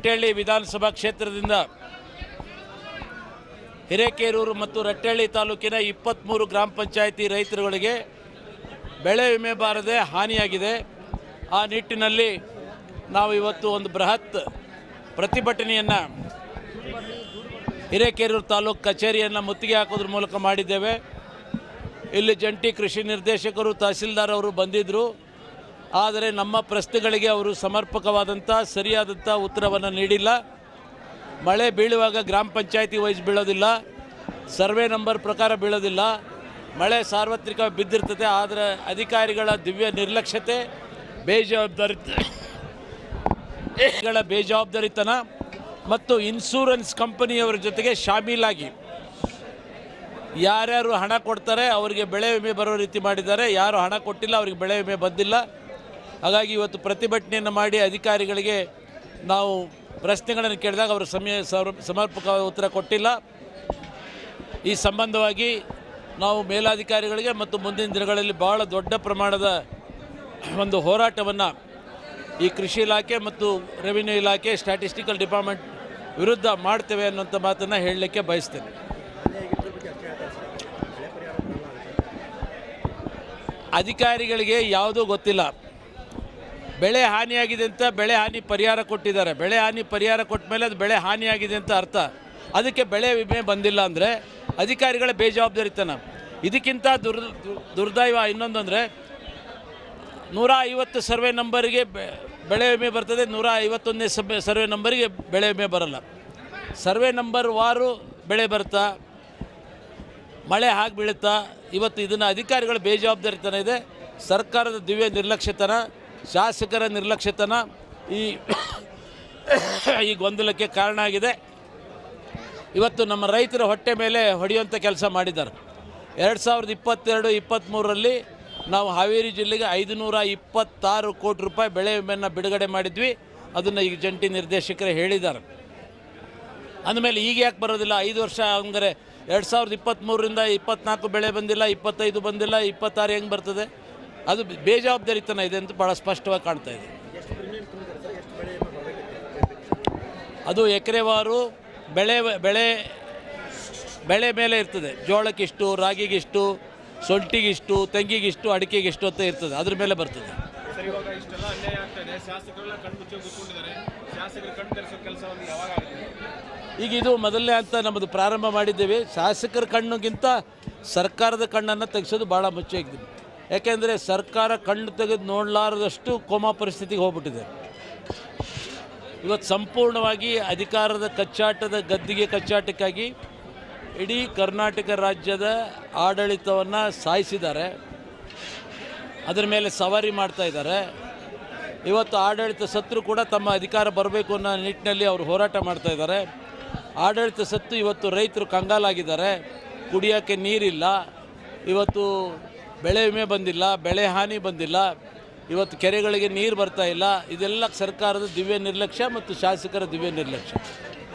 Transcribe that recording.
ರಟ್ಟೆಹಳ್ಳಿ ವಿಧಾನಸಭಾ ಕ್ಷೇತ್ರದಿಂದ ಹಿರೇಕೆರೂರು ಮತ್ತು ರಟ್ಟೆಹಳ್ಳಿ ತಾಲೂಕಿನ 23 ಗ್ರಾಮ ಪಂಚಾಯಿತಿ ರೈತರುಗಳಿಗೆ ಬೆಳೆ ವಿಮೆ ಬಾರದೆ ಹಾನಿಯಾಗಿದೆ. ಆ ನಿಟ್ಟಿನಲ್ಲಿ ನಾವು ಇವತ್ತು ಒಂದು ಬೃಹತ್ ಪ್ರತಿಭಟನೆಯನ್ನು ಹಿರೇಕೆರೂರು ತಾಲೂಕು ಕಚೇರಿಯನ್ನು ಮುತ್ತಿಗೆ ಹಾಕೋದ್ರ ಮೂಲಕ ಮಾಡಿದ್ದೇವೆ. ಇಲ್ಲಿ ಜಂಟಿ ಕೃಷಿ ನಿರ್ದೇಶಕರು ತಹಸೀಲ್ದಾರ್ ಅವರು ಬಂದಿದ್ದರು. ಆದರೆ ನಮ್ಮ ಪ್ರಶ್ನೆಗಳಿಗೆ ಅವರು ಸಮರ್ಪಕವಾದಂಥ ಸರಿಯಾದಂಥ ಉತ್ತರವನ್ನು ನೀಡಿಲ್ಲ. ಮಳೆ ಬೀಳುವಾಗ ಗ್ರಾಮ ಪಂಚಾಯಿತಿ ವೈಸ್ ಬೀಳೋದಿಲ್ಲ, ಸರ್ವೆ ನಂಬರ್ ಪ್ರಕಾರ ಬೀಳೋದಿಲ್ಲ. ಮಳೆ ಸಾರ್ವತ್ರಿಕ ಬಿದ್ದಿರ್ತದೆ. ಆದರೆ ಅಧಿಕಾರಿಗಳ ದಿವ್ಯ ನಿರ್ಲಕ್ಷ್ಯತೆ, ಬೇಜವಾಬ್ದಾರಿತನ ಮತ್ತು ಇನ್ಶೂರೆನ್ಸ್ ಕಂಪನಿಯವರ ಜೊತೆಗೆ ಶಾಮೀಲಾಗಿ ಯಾರ್ಯಾರು ಹಣ ಕೊಡ್ತಾರೆ ಅವರಿಗೆ ಬೆಳೆ ವಿಮೆ ಬರೋ ರೀತಿ ಮಾಡಿದ್ದಾರೆ. ಯಾರು ಹಣ ಕೊಟ್ಟಿಲ್ಲ ಅವರಿಗೆ ಬೆಳೆ ವಿಮೆ ಬಂದಿಲ್ಲ. ಹಾಗಾಗಿ ಇವತ್ತು ಪ್ರತಿಭಟನೆಯನ್ನು ಮಾಡಿ ಅಧಿಕಾರಿಗಳಿಗೆ ನಾವು ಪ್ರಶ್ನೆಗಳನ್ನು ಕೇಳಿದಾಗ ಅವರು ಸಮರ್ಪಕವಾದ ಉತ್ತರ ಕೊಟ್ಟಿಲ್ಲ. ಈ ಸಂಬಂಧವಾಗಿ ನಾವು ಮೇಲಾಧಿಕಾರಿಗಳಿಗೆ ಮತ್ತು ಮುಂದಿನ ದಿನಗಳಲ್ಲಿ ಭಾಳ ದೊಡ್ಡ ಪ್ರಮಾಣದ ಒಂದು ಹೋರಾಟವನ್ನು ಈ ಕೃಷಿ ಇಲಾಖೆ ಮತ್ತು ರೆವಿನ್ಯೂ ಇಲಾಖೆ, ಸ್ಟ್ಯಾಟಿಸ್ಟಿಕಲ್ ಡಿಪಾರ್ಟ್ಮೆಂಟ್ ವಿರುದ್ಧ ಮಾಡ್ತೇವೆ ಅನ್ನೋಂಥ ಮಾತನ್ನು ಹೇಳಲಿಕ್ಕೆ ಬಯಸ್ತೇನೆ. ಅಧಿಕಾರಿಗಳಿಗೆ ಯಾವುದೂ ಗೊತ್ತಿಲ್ಲ. ಬೆಳೆ ಹಾನಿಯಾಗಿದೆ ಅಂತ ಬೆಳೆ ಹಾನಿ ಪರಿಹಾರ ಕೊಟ್ಟಿದ್ದಾರೆ. ಬೆಳೆ ಹಾನಿ ಪರಿಹಾರ ಕೊಟ್ಟ ಮೇಲೆ ಅದು ಬೆಳೆ ಹಾನಿಯಾಗಿದೆ ಅಂತ ಅರ್ಥ. ಅದಕ್ಕೆ ಬೆಳೆ ವಿಮೆ ಬಂದಿಲ್ಲ ಅಂದರೆ ಅಧಿಕಾರಿಗಳ ಬೇಜವಾಬ್ದಾರಿತನ. ಇದಕ್ಕಿಂತ ದುರ್ದೈವ ಇನ್ನೊಂದು ಅಂದರೆ 150 ಸರ್ವೆ ನಂಬರಿಗೆ ಬೆಳೆ ವಿಮೆ ಬರ್ತದೆ, 151ನೇ ಸರ್ವೆ ನಂಬರಿಗೆ ಬೆಳೆ ವಿಮೆ ಬರಲ್ಲ. ಸರ್ವೆ ನಂಬರ್ ವಾರು ಬೆಳೆ ಬರುತ್ತಾ, ಮಳೆ ಹಾಗೆ ಬೀಳುತ್ತಾ. ಇವತ್ತು ಇದನ್ನು ಅಧಿಕಾರಿಗಳ ಬೇಜವಾಬ್ದಾರಿತನ ಇದೆ. ಸರ್ಕಾರದ ದಿವ್ಯ ನಿರ್ಲಕ್ಷ್ಯತನ, ಶಾಸಕರ ನಿರ್ಲಕ್ಷ್ಯತನ ಈ ಗೊಂದಲಕ್ಕೆ ಕಾರಣ ಆಗಿದೆ. ಇವತ್ತು ನಮ್ಮ ರೈತರ ಹೊಟ್ಟೆ ಮೇಲೆ ಹೊಡೆಯುವಂಥ ಕೆಲಸ ಮಾಡಿದ್ದಾರೆ. 2022-23ರಲ್ಲಿ ನಾವು ಹಾವೇರಿ ಜಿಲ್ಲೆಗೆ 526 ಕೋಟಿ ರೂಪಾಯಿ ಬೆಳೆ ವಿಮೆಯನ್ನು ಬಿಡುಗಡೆ ಮಾಡಿದ್ವಿ. ಅದನ್ನು ಈಗ ಜಂಟಿ ನಿರ್ದೇಶಕರೇ ಹೇಳಿದ್ದಾರೆ. ಅಂದಮೇಲೆ ಈಗ ಯಾಕೆ ಬರೋದಿಲ್ಲ? 5 ವರ್ಷ ಹಂಗಾರೆ 2023ರಿಂದ 24 ಬೆಳೆ ಬಂದಿಲ್ಲ, 25 ಬಂದಿಲ್ಲ, 26 ಹೆಂಗೆ ಬರ್ತದೆ? ಅದು ಬೇಜವಾಬ್ದಾರಿತನ ಇದೆ ಅಂತ ಭಾಳ ಸ್ಪಷ್ಟವಾಗಿ ಕಾಣ್ತಾ ಇದೆ. ಅದು ಎಕರೆವಾರು ಬೆಳೆ ಮೇಲೆ ಇರ್ತದೆ. ಜೋಳಕ್ಕಿಷ್ಟು, ರಾಗಿಗಿಷ್ಟು, ಸೊಂಟಿಗಿಷ್ಟು, ತೆಂಗಿಗಿಷ್ಟು, ಅಡಿಕೆಗಿಷ್ಟು ಅಂತ ಇರ್ತದೆ. ಅದ್ರ ಮೇಲೆ ಬರ್ತದೆ. ಈಗ ಇದು ಮೊದಲನೇ ಹಂತ ನಮ್ಮದು ಪ್ರಾರಂಭ ಮಾಡಿದ್ದೇವೆ. ಶಾಸಕರ ಕಣ್ಣಿಗಿಂತ ಸರ್ಕಾರದ ಕಣ್ಣನ್ನು ತೆಗೆಸೋದು ಭಾಳ ಮುಖ್ಯ. ಯಾಕೆಂದರೆ ಸರ್ಕಾರ ಕಣ್ಣು ತೆಗೆದು ನೋಡಲಾರದಷ್ಟು ಕೋಮಾ ಪರಿಸ್ಥಿತಿಗೆ ಹೋಗ್ಬಿಟ್ಟಿದೆ. ಇವತ್ತು ಸಂಪೂರ್ಣವಾಗಿ ಅಧಿಕಾರದ ಕಚ್ಚಾಟದ ಗದ್ದಿಗೆ ಕಚ್ಚಾಟಕ್ಕಾಗಿ ಇಡೀ ಕರ್ನಾಟಕ ರಾಜ್ಯದ ಆಡಳಿತವನ್ನು ಸಾಯಿಸಿದ್ದಾರೆ. ಅದರ ಮೇಲೆ ಸವಾರಿ ಮಾಡ್ತಾ ಇದ್ದಾರೆ. ಇವತ್ತು ಆಡಳಿತ ಸತ್ರು ಕೂಡ ತಮ್ಮ ಅಧಿಕಾರ ಬರಬೇಕು ಅನ್ನೋ ನಿಟ್ಟಿನಲ್ಲಿ ಅವರು ಹೋರಾಟ ಮಾಡ್ತಾ ಇದ್ದಾರೆ. ಆಡಳಿತ ಸತ್ತು ಇವತ್ತು ರೈತರು ಕಂಗಾಲಾಗಿದ್ದಾರೆ. ಕುಡಿಯೋಕ್ಕೆ ನೀರಿಲ್ಲ. ಇವತ್ತು ಬೆಳೆ ವಿಮೆ ಬಂದಿಲ್ಲ, ಬೆಳೆ ಹಾನಿ ಬಂದಿಲ್ಲ, ಇವತ್ತು ಕೆರೆಗಳಿಗೆ ನೀರು ಬರ್ತಾ ಇಲ್ಲ. ಇದೆಲ್ಲ ಸರ್ಕಾರದ ದಿವ್ಯ ನಿರ್ಲಕ್ಷ್ಯ ಮತ್ತು ಶಾಸಕರ ದಿವ್ಯ ನಿರ್ಲಕ್ಷ್ಯ.